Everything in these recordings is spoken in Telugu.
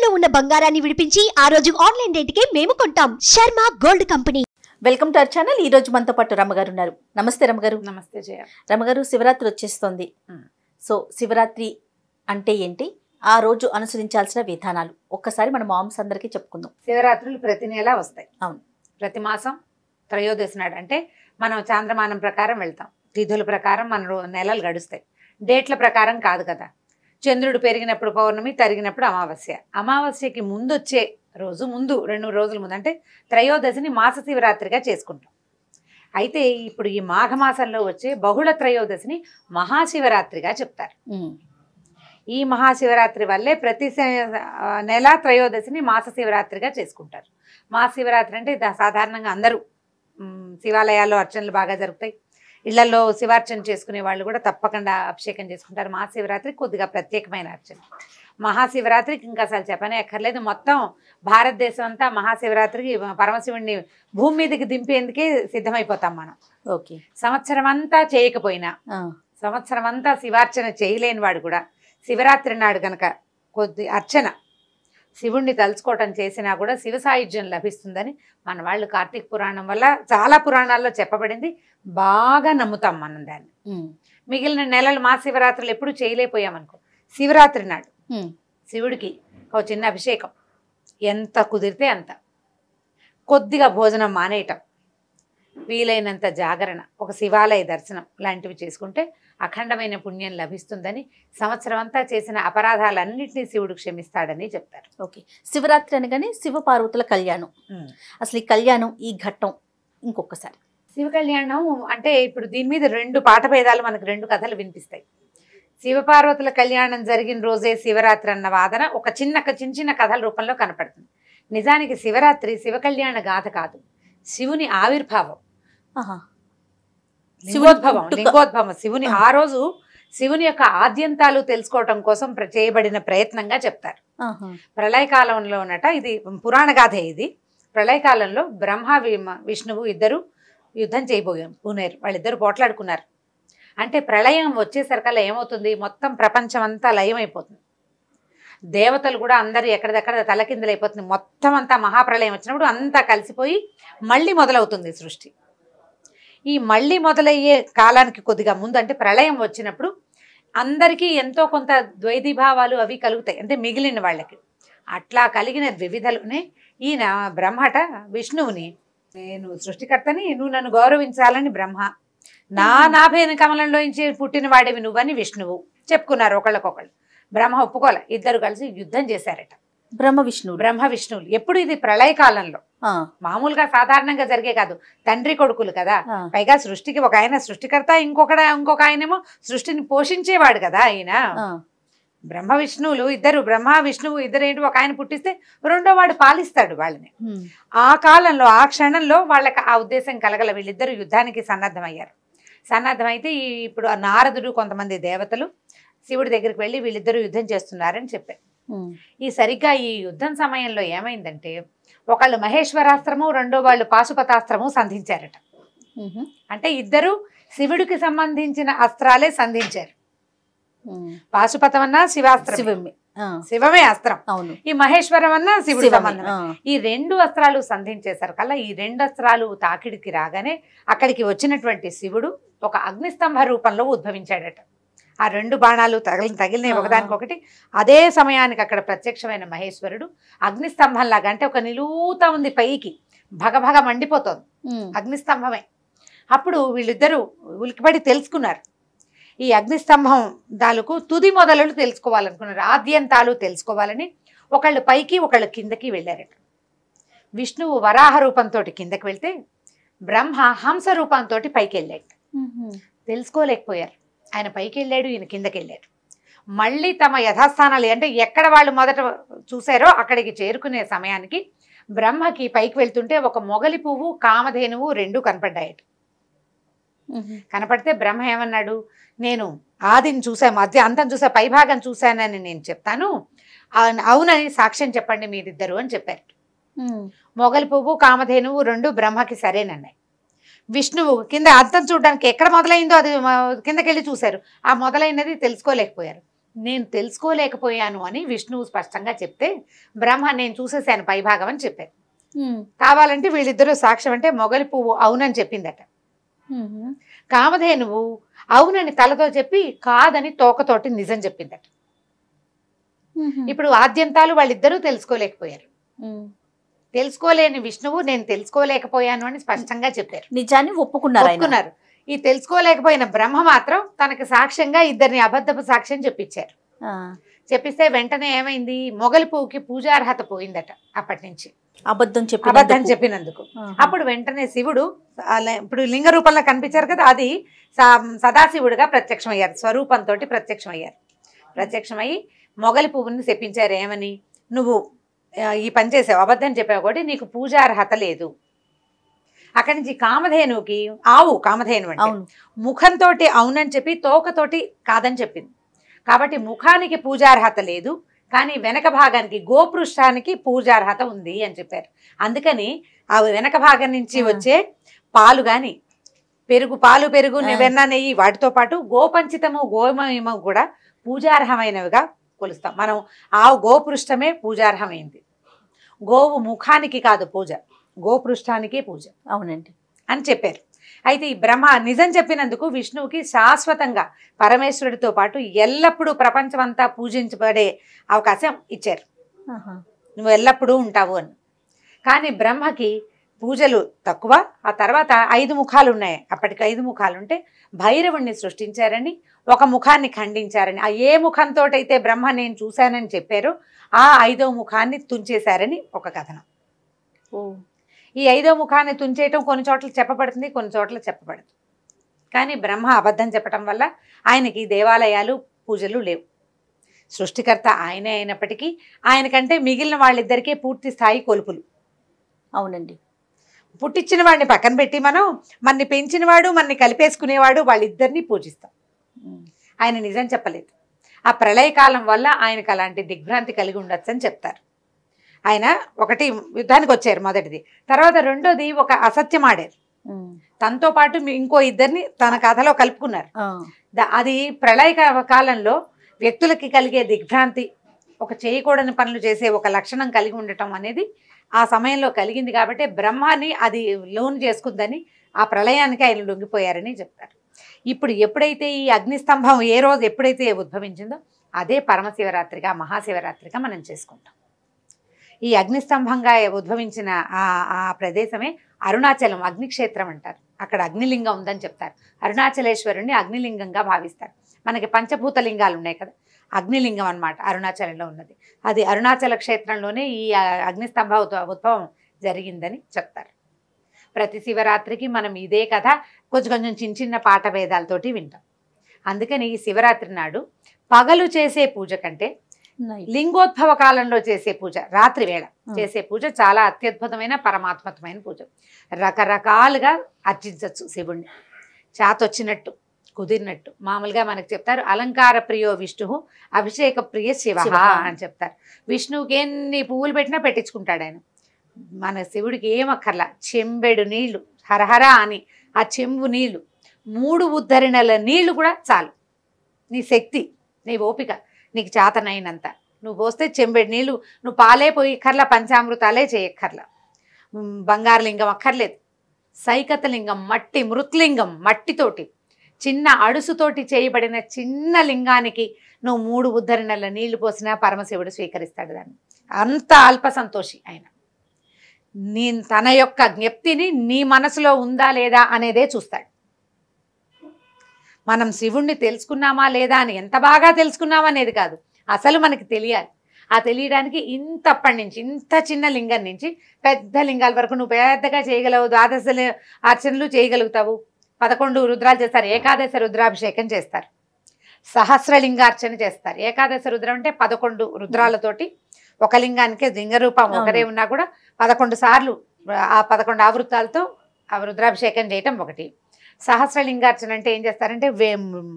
తాకట్టులో ఉన్న బంగారాన్ని విడిపించి ఆ రోజు ఆన్లైన్ రేటుకే మేము కొంటాం. Sharma gold company. Welcome to our channel. ఈ రోజు మనతో పాటు రమ్మగారు ఉన్నారు. నమస్తే రమ్మగారు. నమస్తే జయ. రమ్మగారు, శివరాత్రి వచ్చేస్తుంది. సో శివరాత్రి అంటే ఏంటి, ఆ రోజు అనుసరించాల్సిన విధానాలు ఒక్కసారి మన మామ్స్ అందరికీ చెప్పుకుందాం. శివరాత్రులు ప్రతి నెల వస్తాయి. అవును, ప్రతి మాసం త్రయోదశి నాడు అంటే మనం చాంద్రమానం ప్రకారం వెళ్తాం. తిథుల ప్రకారం మన నెలలు గడుస్తాయి. డేట్ల ప్రకారం కాదు కదా. చంద్రుడు పెరిగినప్పుడు పౌర్ణమి, తరిగినప్పుడు అమావాస్య. అమావాస్యకి ముందు వచ్చే రోజు ముందు 2 రోజుల ముందు అంటే త్రయోదశిని మాస శివరాత్రిగా చేసుకుంటాం. అయితే ఇప్పుడు ఈ మాఘమాసంలో వచ్చే బహుళ త్రయోదశిని మహాశివరాత్రిగా చెప్తారు. ఈ మహాశివరాత్రి వల్లే ప్రతి నెల త్రయోదశిని మాస శివరాత్రిగా చేసుకుంటారు. మహాశివరాత్రి అంటే సాధారణంగా అందరూ శివాలయాల్లో అర్చనలు బాగా జరుగుతాయి. ఇళ్లలో శివార్చన చేసుకునే వాళ్ళు కూడా తప్పకుండా అభిషేకం చేసుకుంటారు. మహాశివరాత్రి కొద్దిగా ప్రత్యేకమైన అర్చన. మహాశివరాత్రికి ఇంకా అసలు చెప్పనే అక్కర్లేదు. మొత్తం భారతదేశం అంతా మహాశివరాత్రికి పరమశివుడిని భూమి మీదకి దింపేందుకే సిద్ధమైపోతాం మనం. ఓకే. సంవత్సరం అంతా చేయకపోయినా, సంవత్సరం అంతా శివార్చన చేయలేని వాడు కూడా శివరాత్రి నాడు కనుక కొద్ది అర్చన శివుణ్ణి తలుచుకోవటం చేసినా కూడా శివ సాయుధ్యం లభిస్తుందని మన వాళ్ళు కార్తీక పురాణం వల్ల చాలా పురాణాల్లో చెప్పబడింది. బాగా నమ్ముతాం మనం దాన్ని. మిగిలిన నెలలు మహాశివరాత్రులు ఎప్పుడు చేయలేకపోయామనుకో, శివరాత్రి నాడు శివుడికి ఒక చిన్న అభిషేకం, ఎంత కుదిరితే అంత, కొద్దిగా భోజనం మానేయటం, వీలైనంత జాగరణ, ఒక శివాలయ దర్శనం లాంటివి చేసుకుంటే అఖండమైన పుణ్యం లభిస్తుందని, సంవత్సరం అంతా చేసిన అపరాధాలన్నింటినీ శివుడు క్షమిస్తాడని చెప్తారు. ఓకే. శివరాత్రి అనగానే శివ పార్వతుల కళ్యాణం. అసలు ఈ కళ్యాణం, ఈ ఘట్టం ఇంకొకసారి. శివ కళ్యాణం అంటే ఇప్పుడు దీని మీద 2 పాఠభేదాలు, మనకు 2 కథలు వినిపిస్తాయి. శివపార్వతుల కళ్యాణం జరిగిన రోజే శివరాత్రి అన్న వాదన ఒక చిన్న కథల రూపంలో కనపడుతుంది. నిజానికి శివరాత్రి శివ కళ్యాణ గాథ కాదు, శివుని ఆవిర్భావం, లింగోద్భవం. శివుని ఆ రోజు శివుని యొక్క ఆద్యంతాలు తెలుసుకోవటం కోసం చేయబడిన ప్రయత్నంగా చెప్తారు. ప్రళయకాలంలో ఇది పురాణ గాథే. ఇది ప్రళయకాలంలో బ్రహ్మ విష్ణువు ఇద్దరు యుద్ధం చేయబోయారు. వాళ్ళిద్దరు పోట్లాడుకున్నారు. అంటే ప్రళయం వచ్చేసరికల్లా ఏమవుతుంది, మొత్తం ప్రపంచం అంతా లయమైపోతుంది. దేవతలు కూడా అందరు ఎక్కడిదెక్కడ తలకిందులైపోతుంది. మొత్తం అంతా మహాప్రళయం వచ్చినప్పుడు అంతా కలిసిపోయి మళ్ళీ మొదలవుతుంది సృష్టి. ఈ మళ్ళీ మొదలయ్యే కాలానికి కొద్దిగా ముందు అంటే ప్రళయం వచ్చినప్పుడు అందరికీ ఎంతో కొంత ద్వైతీభావాలు అవి కలుగుతాయి, అంటే మిగిలిన వాళ్ళకి. అట్లా కలిగిన వివిధలోనే ఈయన బ్రహ్మట విష్ణువుని, నేను సృష్టికర్తని, నువ్వు నన్ను గౌరవించాలని బ్రహ్మ, నా నాభేన కమలంలోంచి పుట్టిన వాడేవి నువ్వని విష్ణువు చెప్పుకున్నారు ఒకళ్ళకొకళ్ళు. బ్రహ్మ ఒప్పుకోలే. ఇద్దరు కలిసి యుద్ధం చేశారట. బ్రహ్మ విష్ణువులు. ఎప్పుడు ఇది ప్రళయకాలంలో, మామూలుగా సాధారణంగా జరిగే కాదు. తండ్రి కొడుకులు కదా, పైగా సృష్టికి ఒక ఆయన సృష్టికర్త, ఇంకొక ఆయనేమో సృష్టిని పోషించేవాడు కదా ఆయన. బ్రహ్మ విష్ణువు ఇద్దరేంటి, ఒక ఆయన పుట్టిస్తే రెండో వాడు పాలిస్తాడు వాళ్ళని. ఆ కాలంలో, ఆ క్షణంలో వాళ్ళకి ఆ ఉద్దేశం కలగల. వీళ్ళిద్దరు యుద్ధానికి సన్నద్ధమయ్యారు. సన్నద్ధమైతే ఇప్పుడు నారదుడు, కొంతమంది దేవతలు శివుడి దగ్గరికి వెళ్ళి వీళ్ళిద్దరూ యుద్ధం చేస్తున్నారని చెప్పారు. సరిగ్గా ఈ యుద్ధం సమయంలో ఏమైందంటే, ఒకళ్ళు మహేశ్వరాస్త్రము, రెండో వాళ్ళు పాశుపతాస్త్రము సంధించారట. అంటే ఇద్దరు శివుడికి సంబంధించిన అస్త్రాలే సంధించారు. పాశుపతం అన్నా శివాస్త్రం, శివమే అస్త్రం. ఈ మహేశ్వరం అన్నా శివుడి సంబంధం. ఈ 2 అస్త్రాలు సంధించేసరికల్లా ఈ 2 అస్త్రాలు తాకిడికి రాగానే అక్కడికి వచ్చినటువంటి శివుడు ఒక అగ్నిస్తంభ రూపంలో ఉద్భవించాడట. ఆ 2 బాణాలు తగిలినాయి ఒకదానికొకటి. అదే సమయానికి అక్కడ ప్రత్యక్షమైన మహేశ్వరుడు అగ్నిస్తంభంలాగా, అంటే ఒక నిలువుతా ఉంది, పైకి భగభగ మండిపోతోంది, అగ్నిస్తంభమే. అప్పుడు వీళ్ళిద్దరూ ఉలికిపడి తెలుసుకున్నారు. ఈ అగ్నిస్తంభం దాలకు తుది మొదలు తెలుసుకోవాలనుకున్నారు, ఆద్యంతాలు తెలుసుకోవాలని. ఒకళ్ళు పైకి, ఒకళ్ళు కిందకి వెళ్ళారట. విష్ణువు వరాహ రూపంతో కిందకి వెళ్తే, బ్రహ్మ హంస రూపంతో పైకి వెళ్ళాడు. తెలుసుకోలేకపోయారు. ఆయన పైకి వెళ్ళాడు, ఈయన కిందకి వెళ్ళాడు. మళ్ళీ తమ యథాస్థానాలు, అంటే ఎక్కడ వాళ్ళు మొదట చూశారో అక్కడికి చేరుకునే సమయానికి బ్రహ్మకి పైకి వెళ్తుంటే ఒక మొగలి పువ్వు, కామధేనువు 2 కనపడ్డాయట. కనపడితే బ్రహ్మ ఏమన్నాడు, నేను ఆదిని చూసా, మధ్య అంతం చూసా, పైభాగం చూశానని నేను చెప్తాను, అవునని సాక్ష్యం చెప్పండి మీరిద్దరు అని చెప్పారు. మొగలి పువ్వు, కామధేనువు 2 బ్రహ్మకి సరేనన్నాయి. విష్ణువు కింద అంతం చూడడానికి ఎక్కడ మొదలైందో అది కిందకెళ్ళి చూశారు. ఆ మొదలైనది తెలుసుకోలేకపోయారు. నేను తెలుసుకోలేకపోయాను అని విష్ణువు స్పష్టంగా చెప్తే బ్రహ్మ నేను చూసేసాను పైభాగం అని చెప్పారు. కావాలంటే వీళ్ళిద్దరూ సాక్ష్యం అంటే మొగలి పువ్వు అవునని చెప్పిందట. కామధేనువు అవునని తలతో చెప్పి కాదని తోకతోటి నిజం చెప్పిందట. ఇప్పుడు ఆద్యంతాలు వాళ్ళిద్దరూ తెలుసుకోలేకపోయారు. తెలుసుకోలేని విష్ణువు నేను తెలుసుకోలేకపోయాను అని స్పష్టంగా చెప్పారు. నిజాన్ని ఒప్పుకున్నారు. ఈ తెలుసుకోలేకపోయిన బ్రహ్మ మాత్రం తనకి సాక్ష్యంగా ఇద్దరిని అబద్ధపు సాక్ష్యం చెప్పించారు. చెప్పిస్తే వెంటనే ఏమైంది, మొగలి పువ్వుకి పూజార్హత పోయిందట. అప్పటి నుంచి అబద్ధం చెప్పినందుకు. అప్పుడు వెంటనే శివుడు ఇప్పుడు లింగ రూపంలో కనిపించారు కదా, అది సదాశివుడుగా ప్రత్యక్షమయ్యారు. స్వరూపంతో ప్రత్యక్షమయ్యి మొగలి పువ్వుని చెప్పించారు. ఏమని, నువ్వు ఈ పని చేసావు, అబద్ధం చెప్పావు కాబట్టి నీకు పూజార్హత లేదు. అక్కడి నుంచి కామధేనుకి కామధేను అంటే ముఖంతో అవునని చెప్పి తోకతోటి కాదని చెప్పింది. కాబట్టి ముఖానికి పూజార్హత లేదు, కానీ వెనక భాగానికి గోపృష్ఠానికి పూజార్హత ఉంది అని చెప్పారు. అందుకని ఆ వెనక భాగం నుంచి వచ్చే పాలు గాని పాలు పెరుగు వెన్న నెయ్యి వాటితో పాటు గోపంచితము గోమయము కూడా పూజార్హమైనవిగా కొలుస్తాం మనం. ఆ గోపృష్ఠమే పూజార్హమైంది. గోవు ముఖానికి కాదు పూజ, గోపృష్ఠానికే పూజ. అవునండి అని చెప్పారు. అయితే ఈ బ్రహ్మ నిజం చెప్పినందుకు విష్ణువుకి శాశ్వతంగా పరమేశ్వరుడితో పాటు ఎల్లప్పుడూ ప్రపంచమంతా పూజించబడే అవకాశం ఇచ్చారు. నువ్వు ఎల్లప్పుడూ ఉంటావు అని. కానీ బ్రహ్మకి పూజలు తక్కువ. ఆ తర్వాత 5 ముఖాలు ఉన్నాయి. అప్పటికి 5 ముఖాలు ఉంటే భైరవుణ్ణి సృష్టించారని, ఒక ముఖాన్ని ఖండించారని, ఆ ఏ ముఖంతో అయితే బ్రహ్మ నేను చూశానని చెప్పారో ఆ 5వ ముఖాన్ని తుంచేశారని ఒక కథనం. ఈ 5వ ముఖాన్ని తుంచేయటం కొన్ని చోట్ల చెప్పబడుతుంది, కొన్ని చోట్ల చెప్పబడదు. కానీ బ్రహ్మ అబద్ధం చెప్పడం వల్ల ఆయనకి దేవాలయాలు పూజలు లేవు. సృష్టికర్త ఆయనే అయినప్పటికీ ఆయనకంటే మిగిలిన వాళ్ళిద్దరికీ పూర్తి స్థాయి కొలుపులు. అవునండి. పుట్టించిన వాడిని పక్కన పెట్టి మనని పెంచినవాడు మనని కలిపేసుకునేవాడు వాళ్ళిద్దరినీ పూజిస్తాం. ఆయన నిజం చెప్పలేదు. ఆ ప్రళయకాలం వల్ల ఆయనకు అలాంటి దిగ్భ్రాంతి కలిగి ఉండొచ్చు అని చెప్తారు. ఆయన ఒకటి యుద్ధానికి వచ్చారు మొదటిది, తర్వాత రెండోది ఒక అసత్యం ఆడారు. తనతో పాటు ఇంకో ఇద్దరిని తన కథలో కలుపుకున్నారు. అది ప్రళయ కాలంలో వ్యక్తులకి కలిగే దిగ్భ్రాంతి, ఒక చేయకూడని పనులు చేసే ఒక లక్షణం కలిగి ఉండటం అనేది ఆ సమయంలో కలిగింది. కాబట్టి బ్రహ్మాన్ని అది లోన్ చేసుకుందని ఆ ప్రళయానికి ఆయన లొంగిపోయారని చెప్తారు. ఇప్పుడు ఎప్పుడైతే ఈ అగ్నిస్తంభం ఏ రోజు ఎప్పుడైతే ఉద్భవించిందో అదే పరమశివరాత్రిగా మహాశివరాత్రిగా మనం చేసుకుంటాం. ఈ అగ్నిస్తంభంగా ఉద్భవించిన ఆ ప్రదేశమే అరుణాచలం, అగ్నిక్షేత్రం అంటారు. అక్కడ అగ్నిలింగం ఉందని చెప్తారు. అరుణాచలేశ్వరుణ్ణి అగ్నిలింగంగా భావిస్తారు. మనకి పంచభూత లింగాలు ఉన్నాయి కదా, అగ్నిలింగం అన్నమాట అరుణాచలంలో ఉన్నది. అది అరుణాచల క్షేత్రంలోనే ఈ అగ్నిస్తంభ ఉద్భవం జరిగిందని చెప్తారు. ప్రతి శివరాత్రికి మనం ఇదే కథ కొంచెం చిన్న పాట భేదాలతోటి వింటాం. అందుకని ఈ శివరాత్రి నాడు పగలు చేసే పూజ కంటే లింగోద్భవ కాలంలో చేసే పూజ, రాత్రి వేళ చేసే పూజ చాలా అత్యద్భుతమైన పరమాత్మకమైన పూజ. రకరకాలుగా అర్చించవచ్చు శివుణ్ణి, చాతొచ్చినట్టు కుదిరినట్టు. మామూలుగా మనకు చెప్తారు అలంకార ప్రియో విష్ణు అభిషేక ప్రియ శివ అని చెప్తారు. విష్ణువుకి ఎన్ని పువ్వులు పెట్టినా పెట్టించుకుంటాడు ఆయన. మన శివుడికి ఏమక్కర్లా, చెంబెడు నీళ్లు హరహర అని ఆ చెంబు నీళ్లు 3 ఉద్ధరణల నీళ్లు కూడా చాలు. నీ శక్తి, నీ ఓపిక, నీకు చేతనైనంత నువ్వు పోస్తే చెంబెడు నీళ్లు, నువ్వు పాలే పోయిక్కర్లా, పంచామృతాలే చేయక్కర్లా, బంగారు లింగం అక్కర్లేదు. సైకత లింగం, మట్టి మృత్లింగం, మట్టితోటి చిన్న అడుసుతోటి చేయబడిన చిన్న లింగానికి నువ్వు 3 ఉద్ధరణల నీళ్లు పోసినా పరమశివుడు స్వీకరిస్తాడు దాన్ని. అంత అల్ప సంతోషి ఆయన. తన యొక్క జ్ఞప్తిని నీ మనసులో ఉందా లేదా అనేదే చూస్తాడు. మనం శివుణ్ణి తెలుసుకున్నామా లేదా అని, ఎంత బాగా తెలుసుకున్నామా అనేది కాదు, అసలు మనకి తెలియాలి. ఆ తెలియడానికి ఇంతప్పటి నుంచి, ఇంత చిన్న లింగం నుంచి పెద్ద లింగాల వరకు నువ్వు పెద్దగా చేయగలవు. 12 అర్చనలు చేయగలుగుతావు. 11 రుద్రాలు చేస్తారు. ఏకాదశ రుద్రాభిషేకం చేస్తారు. సహస్రలింగార్చన చేస్తారు. ఏకాదశ రుద్రం అంటే 11 రుద్రాలతోటి ఒక లింగానికి లింగ రూపం ఒకరే ఉన్నా కూడా 11 సార్లు ఆ 11 ఆవృత్తాలతో ఆ రుద్రాభిషేకం చేయటం ఒకటి. సహస్రలింగార్చన అంటే ఏం చేస్తారంటే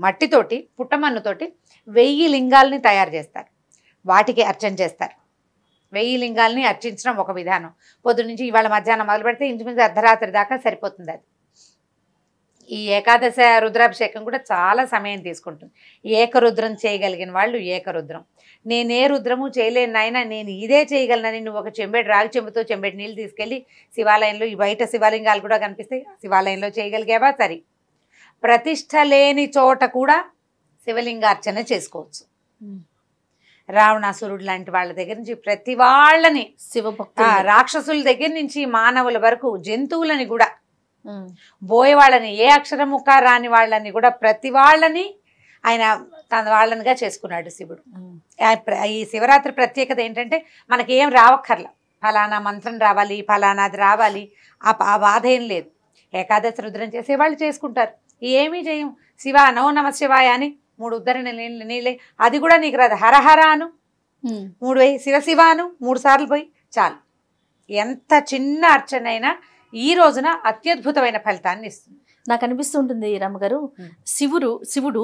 మట్టితోటి, పుట్టమన్నుతోటి 1000 లింగాల్ని తయారు చేస్తారు. వాటికి అర్చన చేస్తారు. 1000 లింగాల్ని అర్చించడం ఒక విధానం. పొద్దు నుంచి ఇవాళ మధ్యాహ్నం మొదలు పెడితే ఇంచుమించు అర్ధరాత్రి దాకా సరిపోతుంది. అది ఈ ఏకాదశ రుద్రాభిషేకం కూడా చాలా సమయం తీసుకుంటుంది. ఏకరుద్రం చేయగలిగిన వాళ్ళు ఏకరుద్రం. నేనే రుద్రము చేయలేను నాయన, నేను ఇదే చేయగలనని నువ్వు ఒక చెంబెడు రాగి చెంబుతో చెంబెడు నీళ్ళు తీసుకెళ్ళి శివాలయంలో, ఈ బయట శివలింగాలు కూడా కనిపిస్తాయి, శివాలయంలో చేయగలిగావా సరే. ప్రతిష్ట లేని చోట కూడా శివలింగార్చన చేసుకోవచ్చు. రావణాసురుడు లాంటి వాళ్ళ దగ్గర నుంచి ప్రతి వాళ్ళని, శివభక్తులు, రాక్షసుల దగ్గర నుంచి మానవుల వరకు, జంతువులని కూడా, బోయే వాళ్ళని, ఏ అక్షరముఖ రాని వాళ్ళని కూడా ప్రతి వాళ్ళని ఆయన తన వాళ్ళనిగా చేసుకున్నాడు శివుడు. ఈ శివరాత్రి ప్రత్యేకత ఏంటంటే మనకి ఏం రావక్కర్లా, ఫలానా మంత్రం రావాలి, ఫలానాది రావాలి, ఆ బాధ ఏం లేదు. ఏకాదశి రుద్రం చేసేవాళ్ళు చేసుకుంటారు. ఏమీ చేయం, శివ నో నమ శివాయ అని 3 ఉద్ధరణ నీళ్ళే, అది కూడా నీకు రాదు, హరహర అను 3 వేయి, శివ శివ అను 3 సార్లు పోయి చాలు. ఎంత చిన్న అర్చన అయినా ఈ రోజున అత్యద్భుతమైన ఫలితాన్ని ఇస్తుంది. నాకు అనిపిస్తుంటుంది రమ్మగారు, శివుడు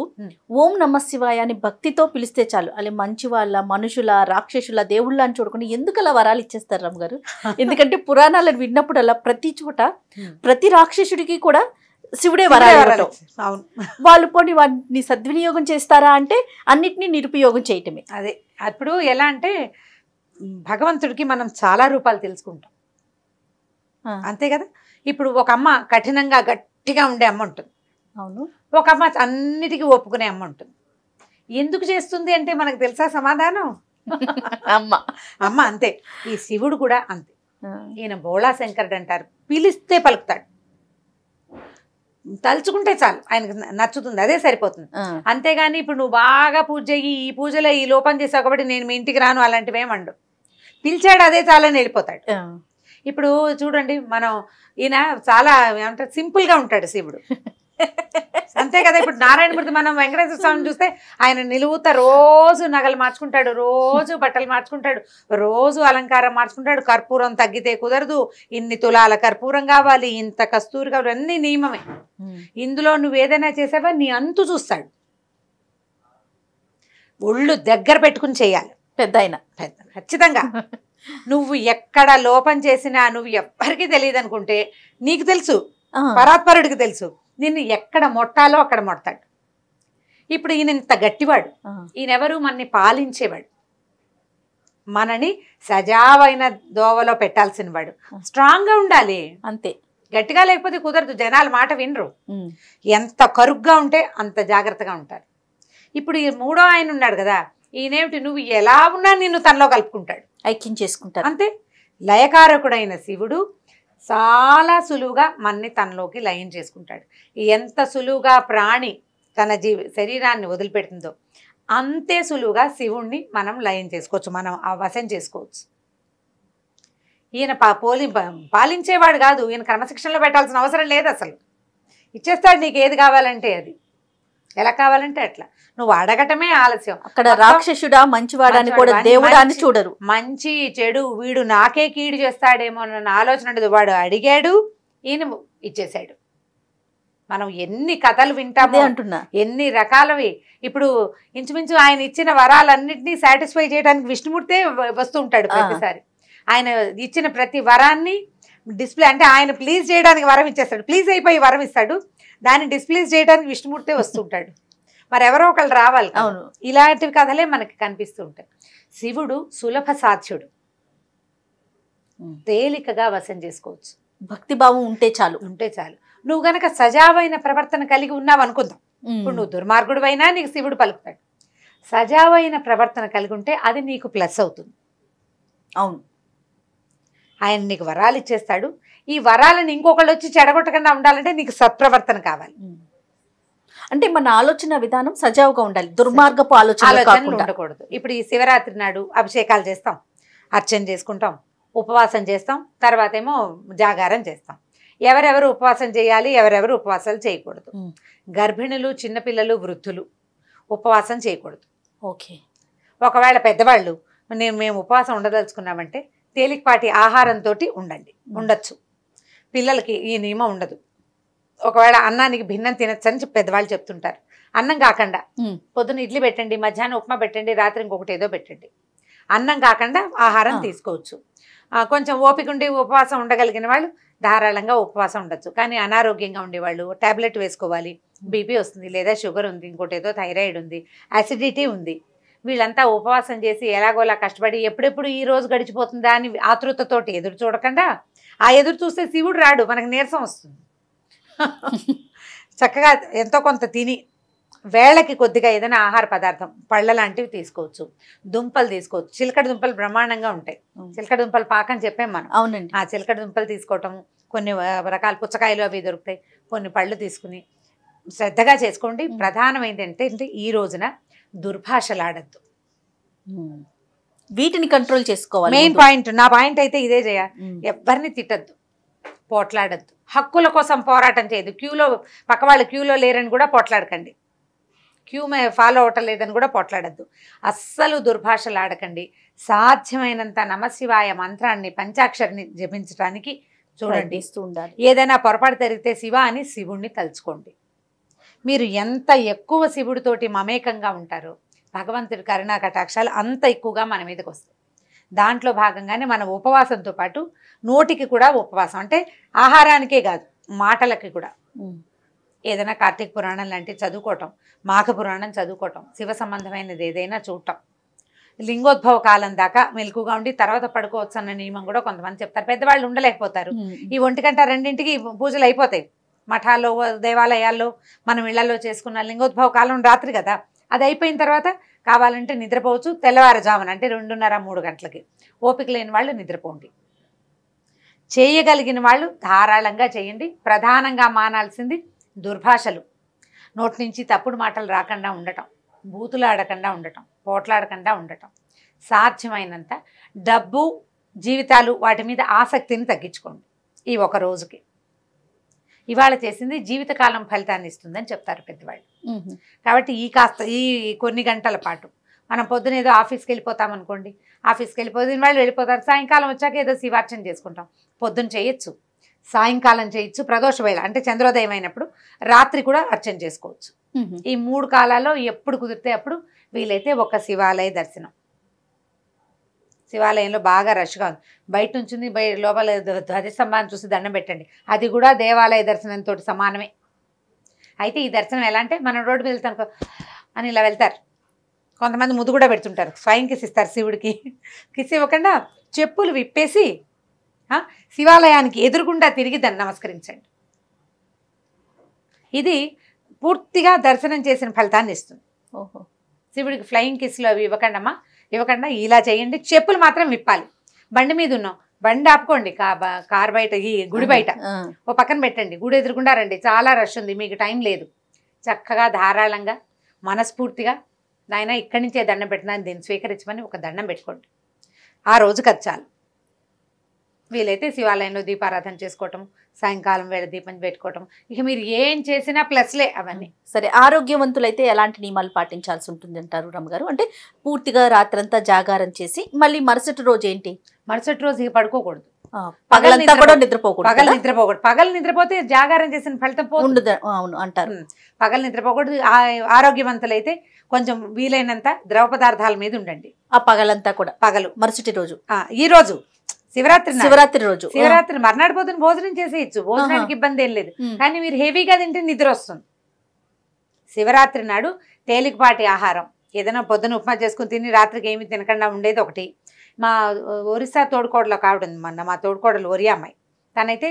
ఓం నమ శివాయ అని భక్తితో పిలిస్తే చాలు, అది మంచి వాళ్ళ, మనుషుల, రాక్షసుల, దేవుళ్ళ అని చూడకుండా ఎందుకు అలా వరాలు ఇచ్చేస్తారు రమ్మగారు? ఎందుకంటే పురాణాలను విన్నప్పుడల్లా ప్రతి చోట ప్రతి రాక్షసుడికి కూడా శివుడే వరాలు. అవును, వాళ్ళు పోనీ వాటిని సద్వినియోగం చేస్తారా అంటే అన్నిటినీ నిరుపయోగం చేయటమే. అదే అప్పుడు ఎలా అంటే భగవంతుడికి మనం చాలా రూపాలు తెలుసుకుంటాం, అంతే కదా. ఇప్పుడు ఒక అమ్మ కఠినంగా గట్టిగా ఉండే అమ్మ ఉంటుంది, అవును. ఒక అమ్మ అన్నిటికీ ఒప్పుకునే అమ్మ ఉంటుంది. ఎందుకు చేస్తుంది అంటే మనకు తెలుసా సమాధానం? అమ్మ అంతే. ఈ శివుడు కూడా అంతే. ఈయన బోళా శంకరుడు అంటారు, పిలిస్తే పలుకుతాడు, తలుచుకుంటే చాలు ఆయనకు నచ్చుతుంది, అదే సరిపోతుంది. అంతేగాని ఇప్పుడు నువ్వు బాగా పూజ చెయ్యి, ఈ పూజలో ఈ లోపం చేసావు కాబట్టి నేను మీ ఇంటికి రాను అలాంటివి ఏమండు. పిలిచాడు అదే చాలని వెళ్ళిపోతాడు. ఇప్పుడు చూడండి, మనం ఈయన చాలా ఏమంటారు సింపుల్గా ఉంటాడు శివుడు, అంతే కదా. ఇప్పుడు నారాయణమూర్తి, మనం వెంకటేశ్వర స్వామిని చూస్తే ఆయన నిలువుత రోజు నగలు మార్చుకుంటాడు, రోజు బట్టలు మార్చుకుంటాడు, రోజు అలంకారం మార్చుకుంటాడు. కర్పూరం తగ్గితే కుదరదు, ఇన్ని తులాల కర్పూరం కావాలి, ఇంత కస్తూరి కావాలి, అన్ని నియమమే. ఇందులో నువ్వు ఏదైనా చేసావా నీ అంతు చూస్తాడు. ఒళ్ళు దగ్గర పెట్టుకుని చేయాలి పెద్ద ఆయన, ఖచ్చితంగా. నువ్వు ఎక్కడ లోపం చేసినా నువ్వు ఎవ్వరికీ తెలియదు అనుకుంటే నీకు తెలుసు, పరాత్పరుడికి తెలుసు, నిన్ను ఎక్కడ మొట్టాలో అక్కడ మొడతాడు. ఇప్పుడు ఈయన ఇంత గట్టివాడు, ఈయనెవరు మనని పాలించేవాడు, మనని సజావైన దోవలో పెట్టాల్సిన వాడు. స్ట్రాంగ్ గా ఉండాలి అంతే, గట్టిగా లేకపోతే కుదరదు, జనాల మాట వినరు. ఎంత కరుగ్గా ఉంటే అంత జాగ్రత్తగా ఉంటారు. ఇప్పుడు ఈ 3వ ఆయన ఉన్నాడు కదా, ఈయనేమిటి, నువ్వు ఎలా ఉన్నా నిన్ను తనలో కలుపుకుంటాడు, ఐక్యం చేసుకుంటాడు అంతే. లయకారకుడైన శివుడు చాలా సులువుగా మనని తనలోకి లయం చేసుకుంటాడు. ఎంత సులువుగా ప్రాణి తన శరీరాన్ని వదిలిపెడుతుందో అంతే సులువుగా శివుణ్ణి మనం లయం చేసుకోవచ్చు, మనం ఆ వశం చేసుకోవచ్చు. ఈయన పాలించేవాడు కాదు, ఈయన క్రమశిక్షణలో పెట్టాల్సిన అవసరం లేదు అసలు. ఇచ్చేస్తాడు నీకు ఏది కావాలంటే అది, ఎలా కావాలంటే అట్లా. నువ్వు అడగటమే ఆలస్యం. అక్కడ రాక్షసుడా మంచివాడని కూడా దేవుడా అని చూడరు. మంచి చెడు వీడు నాకే కీడు చేస్తాడేమో అన్న ఆలోచన ఉండదు. వాడు అడిగాడు, ఈయన ఇచ్చేసాడు. మనం ఎన్ని కథలు వింటామో అంటున్నా, ఎన్ని రకాలవి. ఇప్పుడు ఇంచుమించు ఆయన ఇచ్చిన వరాలన్నింటినీ సాటిస్ఫై చేయడానికి విష్ణుమూర్తే వస్తూ ఉంటాడు ప్రతిసారి. ఆయన ఇచ్చిన ప్రతి వరాన్ని డిస్ప్లే, అంటే ఆయన ప్లీజ్ చేయడానికి వరం ఇచ్చేస్తాడు, ప్లీజ్ అయిపోయి వరం ఇస్తాడు, దాన్ని డిస్ప్లేస్ చేయడానికి విష్ణుమూర్తే వస్తుంటాడు. మరి ఎవరో ఒకళ్ళు రావాలి. అవును, ఇలాంటి కథలే మనకి కనిపిస్తూ ఉంటాయి. శివుడు సులభ సాధ్యుడు, తేలికగా వశం చేసుకోవచ్చు. భక్తిభావం ఉంటే చాలు, నువ్వు గనక సజావైన ప్రవర్తన కలిగి ఉన్నావు అనుకుందాం. ఇప్పుడు నువ్వు దుర్మార్గుడివైనా నీకు శివుడు పలుకుతాడు. సజావైన ప్రవర్తన కలిగి ఉంటే అది నీకు ప్లస్ అవుతుంది. అవును, ఆయన నీకు వరాలు ఇచ్చేస్తాడు. ఈ వరాలను ఇంకొకళ్ళు వచ్చి చెడగొట్టకుండా ఉండాలంటే నీకు సత్ప్రవర్తన కావాలి. అంటే మన ఆలోచన విధానం సజావుగా ఉండాలి, దుర్మార్గపు ఆలోచనలు ఉండకూడదు. ఇప్పుడు ఈ శివరాత్రి నాడు అభిషేకాలు చేస్తాం, అర్చన చేసుకుంటాం, ఉపవాసం చేస్తాం, తర్వాత ఏమో జాగారం చేస్తాం. ఎవరెవరు ఉపవాసం చేయాలి, ఎవరెవరు ఉపవాసాలు చేయకూడదు. గర్భిణులు, చిన్నపిల్లలు, వృద్ధులు ఉపవాసం చేయకూడదు. ఓకే. ఒకవేళ పెద్దవాళ్ళు మేము ఉపవాసం ఉండదలుచుకున్నామంటే తేలికపాటి ఆహారంతో ఉండొచ్చు. పిల్లలకి ఈ నియమం ఉండదు. ఒకవేళ అన్నానికి భిన్నం తినచ్చు అని పెద్దవాళ్ళు చెప్తుంటారు. అన్నం కాకుండా పొద్దున ఇడ్లీ పెట్టండి, మధ్యాహ్నం ఉప్మా పెట్టండి, రాత్రి ఇంకొకటి ఏదో పెట్టండి. అన్నం కాకుండా ఆహారం తీసుకోవచ్చు. కొంచెం ఓపిక ఉండి ఉపవాసం ఉండగలిగిన వాళ్ళు ధారాళంగా ఉపవాసం ఉండొచ్చు. కానీ అనారోగ్యంగా ఉండేవాళ్ళు టాబ్లెట్ వేసుకోవాలి, బీపీ వస్తుంది, లేదా షుగర్ ఉంది, ఇంకోటి ఏదో థైరాయిడ్ ఉంది, యాసిడిటీ ఉంది, వీళ్ళంతా ఉపవాసం చేసి ఎలాగోలా కష్టపడి ఎప్పుడెప్పుడు ఈ రోజు గడిచిపోతుందా అని ఆతృతతోటి ఎదురు చూడకుండా, ఆ ఎదురు చూస్తే శివుడు రాడు, మనకు నీరసం వస్తుంది. చక్కగా ఎంతో కొంత తిని వేళకి కొద్దిగా ఏదైనా ఆహార పదార్థం పళ్ళ లాంటివి తీసుకోవచ్చు, దుంపలు తీసుకోవచ్చు. చిలకడ దుంపలు బ్రహ్మాండంగా ఉంటాయి. చిలకడ దుంపలు పాకని చెప్పాం మనం. అవునండి. ఆ చిలకడ దుంపలు తీసుకోవటం, కొన్ని రకాల పుచ్చకాయలు అవి దొరుకుతాయి, కొన్ని పళ్ళు తీసుకుని శ్రద్ధగా చేసుకోండి. ప్రధానమైనది ఏంటంటే ఈ రోజున దుర్భాషలాడద్దు, వీటిని కంట్రోల్ చేసుకోవాలి. మెయిన్ పాయింట్, నా పాయింట్ అయితే ఇదే చేయాలి. ఎవరిని తిట్టద్దు, పోట్లాడద్దు, హక్కుల కోసం పోరాటం చేయదు. క్యూలో పక్క వాళ్ళు క్యూలో లేరని కూడా పోట్లాడకండి, క్యూ ఫాలో అవటం లేదని కూడా పోట్లాడద్దు. అస్సలు దుర్భాషలు ఆడకండి. సాధ్యమైనంత నమశివాయ మంత్రాన్ని పంచాక్షరిని జపించడానికి చూడండి. ఏదైనా పొరపాటు జరిగితే శివ అని శివుణ్ణి తలుచుకోండి. మీరు ఎంత ఎక్కువ శివుడితోటి మమేకంగా ఉంటారో భగవంతుడి కరుణా కటాక్షాలు అంత ఎక్కువగా మన మీదకి వస్తాయి. దాంట్లో భాగంగానే మన ఉపవాసంతో పాటు నోటికి కూడా ఉపవాసం, అంటే ఆహారానికే కాదు మాటలకి కూడా. ఏదైనా కార్తీక పురాణం లాంటివి చదువుకోవటం, మాఘ పురాణం చదువుకోవటం, శివ సంబంధమైనది ఏదైనా చూడటం, లింగోద్భవ కాలం దాకా మెలకుగా ఉండి తర్వాత పడుకోవచ్చు అన్న నియమం కూడా కొంతమంది చెప్తారు. పెద్దవాళ్ళు ఉండలేకపోతారు. ఈ 1-2కి పూజలు అయిపోతాయి. మఠాల్లో దేవాలయాల్లో మనం ఇళ్లలో చేసుకున్న లింగోద్భవ కాలం రాత్రి కదా, అది అయిపోయిన తర్వాత కావాలంటే నిద్రపోవచ్చు. తెల్లవారుజామున అంటే 2:30-3 గంటలకి. ఓపిక లేని వాళ్ళు నిద్రపోండి. చేయగలిగిన వాళ్ళు ధారాళంగా చేయండి. ప్రధానంగా మానాల్సింది దుర్భాషలు, నోటి నుంచి తప్పుడు మాటలు రాకుండా ఉండటం, బూతులు ఆడకుండా ఉండటం, పోట్లాడకుండా ఉండటం. సాధ్యమైనంత డబ్బు, జీవితాలు వాటి మీద ఆసక్తిని తగ్గించుకోండి. ఈ ఒక రోజుకి ఇవాళ చేసింది జీవితకాలం ఫలితాన్ని ఇస్తుందని చెప్తారు పెద్దవాళ్ళు. కాబట్టి ఈ కొన్ని గంటల పాటు మనం పొద్దున ఏదో ఆఫీస్కి వెళ్ళిపోతాం అనుకోండి, ఆఫీస్కి వెళ్ళిపోతే వాళ్ళు వెళ్ళిపోతారు. సాయంకాలం వచ్చాక ఏదో శివార్చన చేసుకుంటాం. పొద్దున చేయొచ్చు, సాయంకాలం చేయొచ్చు, ప్రదోష వేళ అంటే చంద్రోదయం అయినప్పుడు, రాత్రి కూడా అర్చన చేసుకోవచ్చు. ఈ 3 కాలాల్లో ఎప్పుడు కుదిరితే అప్పుడు వీలైతే ఒక శివాలయ దర్శనం. శివాలయంలో బాగా రష్గా ఉంది, బయట నుంచి లోపల ధ్వజస్తంభాన్ని చూసి దండం పెట్టండి, అది కూడా దేవాలయ దర్శనంతో సమానమే. అయితే ఈ దర్శనం ఎలా అంటే, మనం రోడ్డు మీద వెళ్తాం అని ఇలా వెళ్తారు, కొంతమంది ముద్దు కూడా పెడుతుంటారు, స్వయం కిస్ ఇస్తారు శివుడికి. కిస్ ఇవ్వకుండా చెప్పులు విప్పేసి శివాలయానికి ఎదురుగుండా తిరిగి దాన్ని నమస్కరించండి. ఇది పూర్తిగా దర్శనం చేసిన ఫలితాన్ని ఇస్తుంది. ఓహో, శివుడికి ఫ్లయింగ్ కిస్లు అవి ఇవ్వకుండా ఇలా చేయండి. చెప్పులు మాత్రం విప్పాలి. బండి మీద ఉన్నాం, బండి ఆపుకోండి, కార్ బయట, ఈ గుడి బయట ఓ పక్కన పెట్టండి, గుడి ఎదురుకుండా రండి, చాలా రష్ ఉంది, మీకు టైం లేదు. చక్కగా ధారాళంగా మనస్ఫూర్తిగా నాయన ఇక్కడి నుంచే దండం పెట్టినా దీన్ని స్వీకరించమని ఒక దండం పెట్టుకోండి. ఆ రోజుకి అది చాలు. వీలైతే శివాలయంలో దీపారాధన చేసుకోవటం, సాయంకాలం వేళ దీపం పెట్టుకోవటం, ఇక మీరు ఏం చేసినా ప్లస్లే అవన్నీ. సరే, ఆరోగ్యవంతులైతే ఎలాంటి నియమాలు పాటించాల్సి ఉంటుంది అంటారు రమ్మగారు? అంటే పూర్తిగా రాత్రంతా జాగారం చేసి మళ్ళీ మరుసటి రోజు ఏంటి? మరుసటి రోజు ఇక పడుకోకూడదు, పగలంతా కూడా నిద్రపోకూడదు. పగలు నిద్రపోతే జాగారం చేసిన ఫలితం ఉండదు. అవును అంటారు. పగలు నిద్రపోకూడదు. ఆరోగ్యవంతులైతే కొంచెం వీలైనంత ద్రవ పదార్థాల మీద ఉండండి ఆ పగలంతా కూడా. పగలు మరుసటి రోజు, ఈ రోజు శివరాత్రి రోజు, శివరాత్రి మర్నాడు పొద్దున భోజనం చేసేయచ్చు, భోజనానికి ఇబ్బంది ఏం లేదు. కానీ మీరు హెవీగా తింటే నిద్ర వస్తుంది. శివరాత్రి నాడు తేలికపాటి ఆహారం, ఏదైనా పొద్దున ఉప్మా చేసుకుని తిని రాత్రికి ఏమి తినకుండా ఉండేది ఒకటి. మా ఒరిస్సా తోడుకోడలో కావడం, మా తోడుకోడలు ఒరియా అమ్మాయి, తనైతే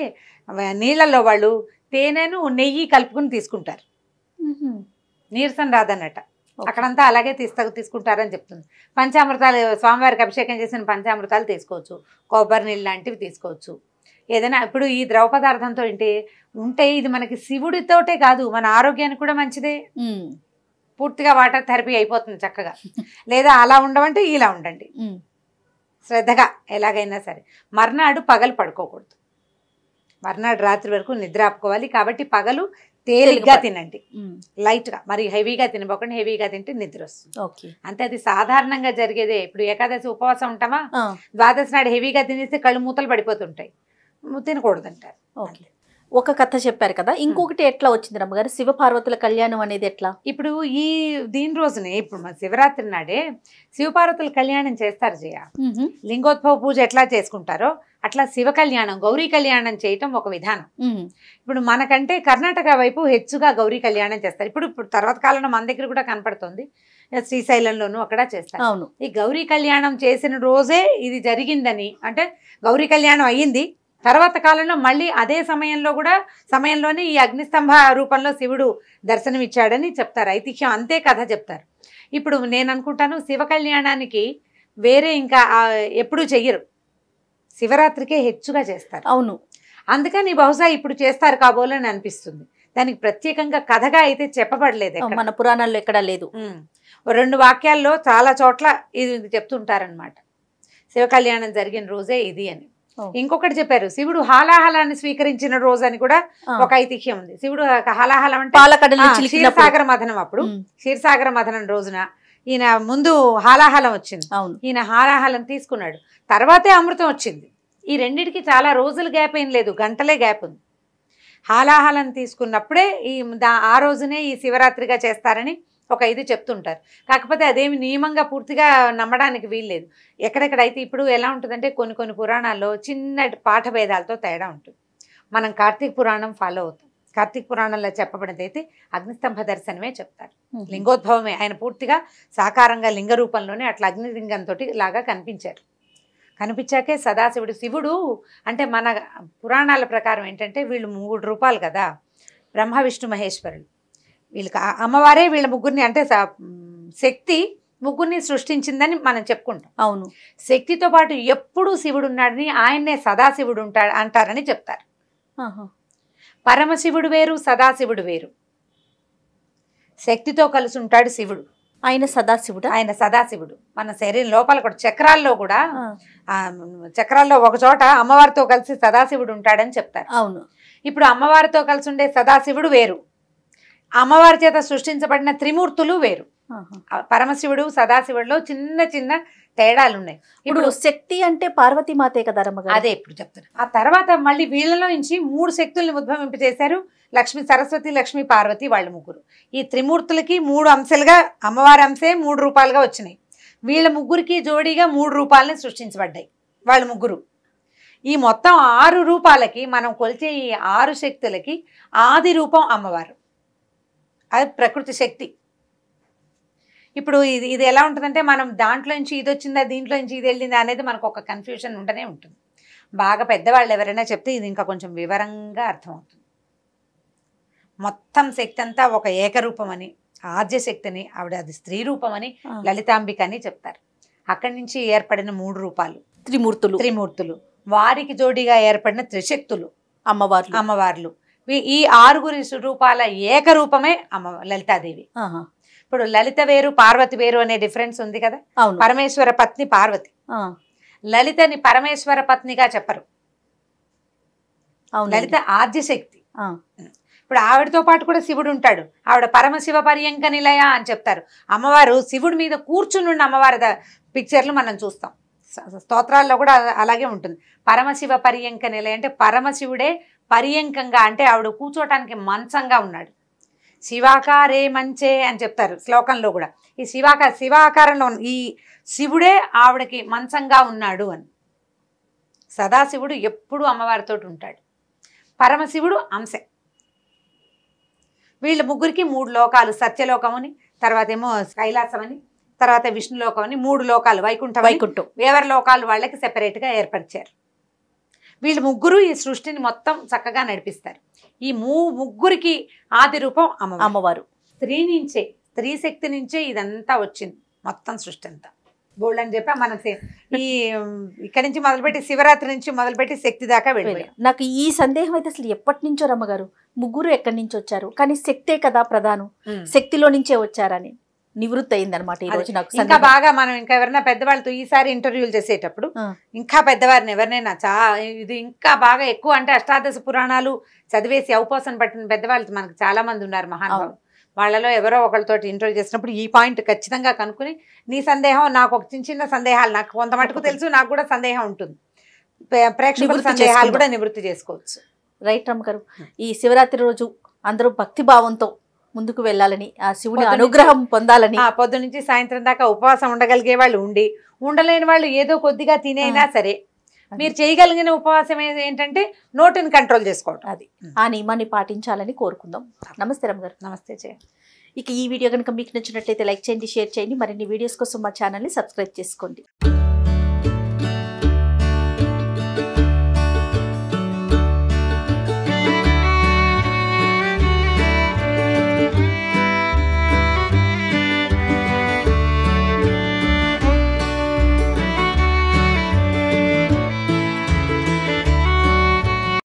నీళ్ళల్లో వాళ్ళు తేనెను నెయ్యి కలుపుకుని తీసుకుంటారు, నీరసం రాదన్నట. అక్కడంతా అలాగే తీసుకుంటారని చెప్తుంది. పంచామృతాలు, స్వామివారికి అభిషేకం చేసిన పంచామృతాలు తీసుకోవచ్చు, కొబ్బరి నీళ్ళు లాంటివి తీసుకోవచ్చు. ఏదైనా ఇప్పుడు ఈ ద్రవ పదార్థంతో ఉంటే ఇది మనకి శివుడితోటే కాదు మన ఆరోగ్యానికి కూడా మంచిదే. పూర్తిగా వాటర్ థెరపీ అయిపోతుంది చక్కగా. లేదా అలా ఉండమంటే ఇలా ఉండండి శ్రద్ధగా. ఎలాగైనా సరే మర్నాడు పగలు పడుకోకూడదు, మర్నాడు రాత్రి వరకు నిద్ర ఆపుకోవాలి. కాబట్టి పగలు తేలిగ్గా తినండి, లైట్గా, మరి హెవీగా తినబోకండి. హెవీగా తింటే నిద్ర వస్తుంది అంతే. అది సాధారణంగా జరిగేదే. ఇప్పుడు ఏకాదశి ఉపవాసం ఉంటామా, ద్వాదశి నాడు హెవీగా తినేస్తే కళ్ళు మూతలు పడిపోతుంటాయి, తినకూడదు అంటారు. ఒక కథ చెప్పారు కదా, ఇంకొకటి ఎట్లా వచ్చింది రమ్మగారు? శివపార్వతుల కళ్యాణం అనేది ఎట్లా? ఇప్పుడు దీని రోజునే ఇప్పుడు మన శివరాత్రి నాడే శివపార్వతుల కళ్యాణం చేస్తారు జయ. లింగోద్భవ పూజ ఎట్లా చేసుకుంటారో అట్లా శివ కళ్యాణం, గౌరీ కళ్యాణం చేయటం ఒక విధానం. ఇప్పుడు మనకంటే కర్ణాటక వైపు హెచ్చుగా గౌరీ కళ్యాణం చేస్తారు. ఇప్పుడు తర్వాత కాలంలో మన దగ్గర కూడా కనపడుతుంది, శ్రీశైలంలోనూ అక్కడ చేస్తారు. అవును. ఈ గౌరీ కళ్యాణం చేసిన రోజే ఇది జరిగిందని, అంటే గౌరీ కళ్యాణం అయ్యింది, తర్వాత కాలంలో మళ్ళీ అదే సమయంలోనే ఈ అగ్నిస్తంభ రూపంలో శివుడు దర్శనమిచ్చాడని చెప్తారు, ఐతిహ్యం అంతే కథ చెప్తారు. ఇప్పుడు నేను అనుకుంటాను శివ కళ్యాణానికి వేరే ఇంకా ఎప్పుడూ చెయ్యరు, శివరాత్రికే హెచ్చుగా చేస్తారు. అవును, అందుకని బహుశా ఇప్పుడు చేస్తారు కాబోలని అనిపిస్తుంది. దానికి ప్రత్యేకంగా కథగా అయితే చెప్పబడలేదు, మన పురాణాల్లో ఎక్కడా లేదు. 2 వాక్యాల్లో చాలా చోట్ల ఇది చెప్తుంటారనమాట, శివ కళ్యాణం జరిగిన రోజే ఇది అని. ఇంకొకటి చెప్పారు, శివుడు హాలాహలాన్ని స్వీకరించిన రోజు అని కూడా ఒక ఐతిహ్యం ఉంది. శివుడు హాలాహలం అంటే క్షీరసాగర మథనం, అప్పుడు క్షీరసాగర మథనం రోజున ఈయన ముందు హాలాహలం వచ్చింది, ఈయన హాలాహలం తీసుకున్నాడు, తర్వాతే అమృతం వచ్చింది. ఈ రెండిటికి చాలా రోజులు గ్యాప్ ఏం లేదు, గంటలే గ్యాప్ ఉంది. హాలాహలం తీసుకున్నప్పుడే ఆ రోజునే ఈ శివరాత్రిగా చేస్తారని ఒక ఇది చెప్తుంటారు. కాకపోతే అదేమి నియమంగా పూర్తిగా నమ్మడానికి వీల్లేదు. ఎక్కడెక్కడైతే ఇప్పుడు ఎలా ఉంటుందంటే కొన్ని పురాణాల్లో చిన్న పాఠ భేదాలతో తేడా ఉంటుంది. మనం కార్తీక పురాణం ఫాలో అవుతాం. కార్తీక పురాణంలో చెప్పబడినదైతే అగ్నిస్తంభ దర్శనమే చెప్తారు, లింగోద్భవమే. ఆయన పూర్తిగా సాకారంగా లింగ రూపంలోనే అట్లా అగ్నిలింగంతో లాగా కనిపించాకే శివుడు అంటే మన పురాణాల ప్రకారం ఏంటంటే వీళ్ళు 3 రూపాలు కదా, బ్రహ్మ విష్ణు మహేశ్వరులు. వీళ్ళకి అమ్మవారే వీళ్ళ ముగ్గురిని, అంటే శక్తి ముగ్గురిని సృష్టించిందని మనం చెప్పుకుంటాం. అవును, శక్తితో పాటు ఎప్పుడూ శివుడు ఉన్నాడని, ఆయన్నే సదాశివుడు అంటారని చెప్తారు. పరమశివుడు వేరు, సదాశివుడు వేరు. శక్తితో కలిసి ఉంటాడు శివుడు, ఆయన సదాశివుడు. మన శరీరం లోపల కూడా చక్రాల్లో ఒక చోట అమ్మవారితో కలిసి సదాశివుడు ఉంటాడని చెప్తారు. అవును. ఇప్పుడు అమ్మవారితో కలిసి ఉండే సదాశివుడు వేరు, అమ్మవారి చేత సృష్టించబడిన త్రిమూర్తులు వేరు. పరమశివుడు సదాశివుడిలో చిన్న తేడాలు ఉన్నాయి. ఇప్పుడు శక్తి అంటే పార్వతీమాతే కదా రమ్మగారు? అదే ఇప్పుడు చెప్తారు. ఆ తర్వాత మళ్ళీ వీళ్ళలో నుంచి 3 శక్తుల్ని ఉద్భవింపజేశారు, సరస్వతి, లక్ష్మి, పార్వతి, వాళ్ళు ముగ్గురు. ఈ త్రిమూర్తులకి 3 అంశాలుగా అమ్మవారి అంశే 3 రూపాలుగా వచ్చినాయి. వీళ్ళ ముగ్గురికి జోడీగా 3 రూపాలని సృష్టించబడ్డాయి వాళ్ళు ముగ్గురు. ఈ మొత్తం 6 రూపాలకి మనం కొలిచే ఈ 6 శక్తులకి ఆది రూపం అమ్మవారు, అది ప్రకృతి శక్తి. ఇప్పుడు ఇది ఎలా ఉంటుందంటే మనం దాంట్లో నుంచి ఇది వచ్చిందా, దీంట్లో నుంచి ఇది వెళ్ళిందా అనేది మనకు ఒక కన్ఫ్యూజన్ ఉంటూనే ఉంటుంది. బాగా పెద్దవాళ్ళు ఎవరైనా చెప్తే ఇది ఇంకా కొంచెం వివరంగా అర్థమవుతుంది. మొత్తం శక్తి అంతా ఒక ఏకరూపం అని, ఆద్య శక్తిని, ఆవిడ అది స్త్రీ రూపం అని, లలితాంబిక అని చెప్తారు. అక్కడి నుంచి ఏర్పడిన 3 రూపాలు త్రిమూర్తులు, వారికి జోడీగా ఏర్పడిన త్రిశక్తులు అమ్మవార్లు. ఈ 6 రూపాల ఏకరూపమే లలితాదేవి. ఇప్పుడు లలిత వేరు, పార్వతి వేరు అనే డిఫరెన్స్ ఉంది కదా. పరమేశ్వర పత్ని పార్వతి, లలితని పరమేశ్వర పత్నిగా చెప్పరు, లలిత ఆద్య శక్తి. ఇప్పుడు ఆవిడతో పాటు కూడా శివుడు ఉంటాడు, ఆవిడ పరమశివ పర్యంక నిలయ అని చెప్తారు. అమ్మవారు శివుడి మీద కూర్చుని ఉన్న అమ్మవారి పిక్చర్లు మనం చూస్తాం, స్తోత్రాల్లో కూడా అలాగే ఉంటుంది. పరమశివ పర్యంక నిలయ అంటే పరమశివుడే పర్యంకంగా, అంటే ఆవిడ కూర్చోటానికి మంచంగా ఉన్నాడు. శివాకారే మంచే అని చెప్తారు శ్లోకంలో కూడా. ఈ శివాకారంలో ఈ శివుడే ఆవిడకి మంచంగా ఉన్నాడు అని. సదాశివుడు ఎప్పుడూ అమ్మవారితో ఉంటాడు, పరమశివుడు అంశే. వీళ్ళ ముగ్గురికి 3 లోకాలు, సత్యలోకమని, తర్వాత ఏమో కైలాసమని, తర్వాత విష్ణులోకం అని 3 లోకాలు, వైకుంఠం, ఎవరి లోకాలు వాళ్ళకి సెపరేట్గా ఏర్పరిచారు. వీళ్ళు ముగ్గురు ఈ సృష్టిని మొత్తం చక్కగా నడిపిస్తారు. ఈ ముగ్గురికి ఆది రూపం అమ్మవారు. స్త్రీ శక్తి నుంచే ఇదంతా వచ్చింది, మొత్తం సృష్టి అంతా. బోల్డ్ అని చెప్పి మనం ఇక్కడి నుంచి మొదలుపెట్టి శివరాత్రి నుంచి మొదలుపెట్టి శక్తి దాకా వెళ్ళిపోయాం. నాకు ఈ సందేహం అయితే అసలు ఎప్పటి నుంచో రమ్మగారు, ముగ్గురు ఎక్కడి నుంచి వచ్చారు, కానీ శక్తే కదా ప్రధానం, శక్తిలో నుంచే వచ్చారని నివృత్తి అయింది అనమాట. ఈ రోజు నాకు ఇంకా బాగా మనం ఇంకా ఎవరైనా పెద్దవాళ్ళతో ఈసారి ఇంటర్వ్యూలు చేసేటప్పుడు ఇంకా పెద్దవారిని ఎవరినైనా ఇది ఇంకా బాగా ఎక్కువ అంటే అష్టాదశ పురాణాలు చదివేసి అవపోసన పట్టిన పెద్దవాళ్ళు మనకు చాలా మంది ఉన్నారు మహానుభావులు. వాళ్ళలో ఎవరో ఒకరితోటి ఇంటర్వ్యూ చేసినప్పుడు ఈ పాయింట్ ఖచ్చితంగా కనుక్కుని నీ సందేహం, నాకు ఒక చిన్న సందేహాలు, నాకు కొంత మటుకు తెలుసు, నాకు కూడా సందేహం ఉంటుంది, ప్రేక్షకుల సందేహాలు కూడా నివృత్తి చేసుకోవచ్చు. రైట్ రమ్మగారు. ఈ శివరాత్రి రోజు అందరూ భక్తి భావంతో ముందుకు వెళ్ళాలని, ఆ శివుని అనుగ్రహం పొందాలని, పొద్దు నుంచి సాయంత్రం దాకా ఉపవాసం ఉండగలిగే వాళ్ళు ఉండి, ఉండలేని వాళ్ళు ఏదో కొద్దిగా తినైనా సరే మీరు చేయగలిగిన ఉపవాసం ఏంటంటే నోటిని కంట్రోల్ చేసుకోవడం. అది ఆ నియమాన్ని పాటించాలని కోరుకుందాం. నమస్తే రమ్మగారు. నమస్తే జయ. ఇక ఈ వీడియో కనుక మీకు నచ్చినట్లయితే లైక్ చేయండి, షేర్ చేయండి. మరిన్ని వీడియోస్ కోసం మా ఛానల్ని సబ్స్క్రైబ్ చేసుకోండి.